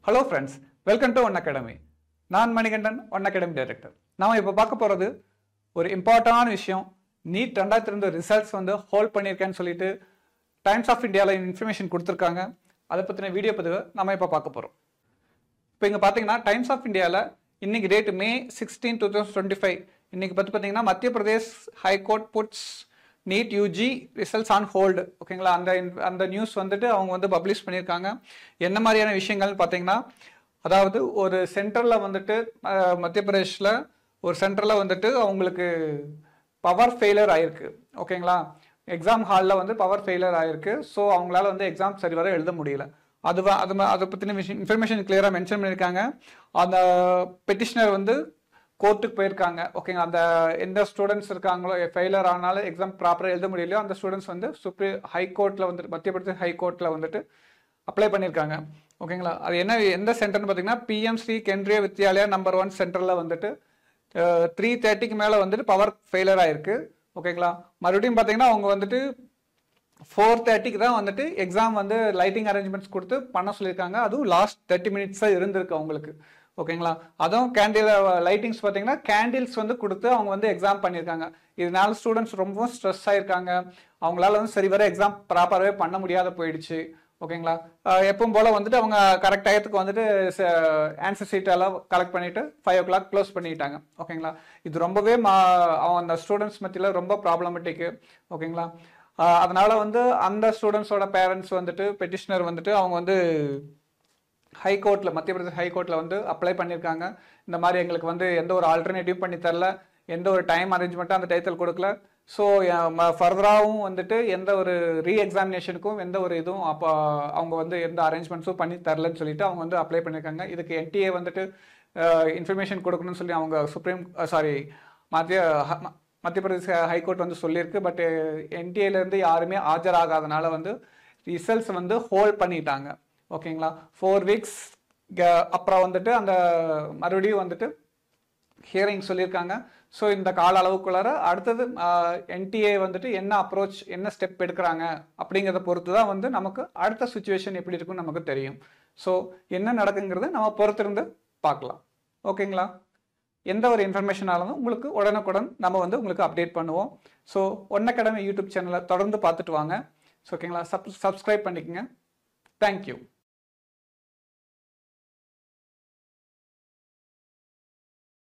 Hello friends, welcome to One Academy. நான் Manikandan one academy director. நாம இப்போ பார்க்க போறது ஒரு இம்பார்ட்டன்டான விஷயம். நீட் 2002 ரிசல்ட்ஸ் வந்து ஹோல்ட் பண்ணியிருக்கேன்னு சொல்லிட்டு டைம்ஸ் ஆஃப் இந்தியாவில் இன்ஃபர்மேஷன் கொடுத்துருக்காங்க. அதை பற்றின வீடியோ பதிவு நம்ம இப்போ பார்க்க போகிறோம். இப்போ இங்கே பார்த்தீங்கன்னா டைம்ஸ் ஆஃப் இந்தியாவில் இன்னைக்கு டேட் May 16, 2025 இன்னைக்கு பார்த்தீங்கன்னா Madhya Pradesh high court puts NEET UG results on hold. ஓகேங்களா, அந்த நியூஸ் வந்துட்டு அவங்க வந்து பப்ளிஷ் பண்ணியிருக்காங்க. என்ன மாதிரியான விஷயங்கள்னு பார்த்தீங்கன்னா, அதாவது ஒரு சென்டரில் வந்துட்டு மத்திய பிரதேஷில் ஒரு சென்டரில் வந்துட்டு அவங்களுக்கு பவர் ஃபெயிலியர் ஆயிருக்கு. ஓகேங்களா, எக்ஸாம் ஹாலில் வந்து பவர் ஃபெயிலியர் ஆயிருக்கு. ஸோ அவங்களால வந்து எக்ஸாம் சரி வர எழுத முடியல. அதை பற்றின இன்ஃபர்மேஷன் கிளியராக மென்ஷன் பண்ணியிருக்காங்க. அந்த பெட்டிஷனர் வந்து கோர்ட்டுக்கு போயிருக்காங்க. ஓகேங்க, அந்த எந்த ஸ்டூடெண்ட்ஸ் இருக்காங்களோ ஃபெயிலியர் ஆனாலும் எக்ஸாம் ப்ராப்பராக எழுத முடியலையோ அந்த ஸ்டூடெண்ட்ஸ் வந்து ஹைகோர்ட்டில் வந்துட்டு மத்திய பிரதேஷ் ஹைகோர்ட்டில் வந்துட்டு அப்ளை பண்ணியிருக்காங்க. ஓகேங்களா, அது என்ன எந்த சென்டர்னு பார்த்தீங்கன்னா PM ஸ்ரீ கேந்திரிய வித்யாலயா நம்பர் 1 சென்டரில் வந்துட்டு 3:30க்கு மேலே வந்துட்டு பவர் ஃபெயிலியர் ஆயிருக்கு. ஓகேங்களா, மறுபடியும் பார்த்தீங்கன்னா அவங்க வந்துட்டு 4:30க்கு தான் வந்துட்டு எக்ஸாம் வந்து லைட்டிங் அரேஞ்ச்மெண்ட்ஸ் கொடுத்து பண்ண சொல்லியிருக்காங்க. அதுவும் லாஸ்ட் 30 மினிட்ஸாக இருந்திருக்கு அவங்களுக்கு. ஓகேங்களா, அதுவும் கேண்டில் லைட்டிங்ஸ் பார்த்தீங்கன்னா கேண்டில்ஸ் வந்து கொடுத்து அவங்க வந்து எக்ஸாம் பண்ணியிருக்காங்க. இதனால ஸ்டூடெண்ட்ஸ் ரொம்ப ஸ்ட்ரெஸ் ஆயிருக்காங்க. அவங்களால வந்து சரி வர எக்ஸாம் ப்ராப்பராகவே பண்ண முடியாத போயிடுச்சு. ஓகேங்களா, எப்பவும் போல் வந்துட்டு அவங்க கரெக்ட் டயத்துக்கு வந்துட்டு ஆன்சர் ஷீட்டெல்லாம் கலெக்ட் பண்ணிவிட்டு 5 o'clock க்ளோஸ் பண்ணிட்டாங்க. ஓகேங்களா, இது ரொம்பவே அந்த ஸ்டூடெண்ட்ஸ் மத்தியில் ரொம்ப ப்ராப்ளமேட்டிக்கு. ஓகேங்களா, அதனால வந்து அந்த ஸ்டூடெண்ட்ஸோட பேரண்ட்ஸ் வந்துட்டு பெட்டிஷனர் வந்துட்டு அவங்க வந்து ஹைகோர்ட்டில் மத்திய பிரதேஷ் ஹைகோர்ட்டில் வந்து அப்ளை பண்ணியிருக்காங்க. இந்த மாதிரி எங்களுக்கு வந்து எந்த ஒரு ஆல்டர்னேட்டிவ் பண்ணி தரல, எந்த ஒரு டைம் அரேஞ்ச்மெண்ட்டும் அந்த டயத்தில் கொடுக்கல. ஸோ ஃபர்தராகவும் வந்துட்டு எந்த ஒரு எக்ஸாமினேஷனுக்கும் எந்த ஒரு இதுவும் அப்போ அவங்க வந்து எந்த அரேஞ்ச்மெண்ட்ஸும் பண்ணி தரலன்னு சொல்லிட்டு அவங்க வந்து அப்ளை பண்ணியிருக்காங்க. இதுக்கு NTA வந்துட்டு இன்ஃபர்மேஷன் கொடுக்கணும்னு சொல்லி அவங்க மத்திய பிரதேச ஹைகோர்ட் வந்து சொல்லியிருக்கு. பட் NTAலேருந்து யாருமே ஆஜராகாதனால வந்து ரிசல்ட்ஸ் வந்து ஹோல்ட் பண்ணிட்டாங்க. ஓகேங்களா, 4 weeks அப்புறம் வந்துட்டு அந்த மறுபடியும் வந்துட்டு ஹியரிங் சொல்லியிருக்காங்க. ஸோ இந்த கால அளவுக்குள்ளார அடுத்தது NTA வந்துட்டு என்ன அப்ரோச் என்ன ஸ்டெப் எடுக்கிறாங்க அப்படிங்கிறத பொறுத்து தான் வந்து நமக்கு அடுத்த சுச்சுவேஷன் எப்படி இருக்குன்னு நமக்கு தெரியும். ஸோ என்ன நடக்குங்கிறது நம்ம பொறுத்திருந்து பார்க்கலாம். ஓகேங்களா, எந்த ஒரு இன்ஃபர்மேஷனாலும் உங்களுக்கு உடனுக்குடன் நம்ம வந்து உங்களுக்கு அப்டேட் பண்ணுவோம். ஸோ ஒன் அகாடமி யூடியூப் சேனலை தொடர்ந்து பார்த்துட்டு வாங்க. ஸோ ஓகேங்களா, சப்ஸ்கிரைப் பண்ணிக்கோங்க. தேங்க்யூ.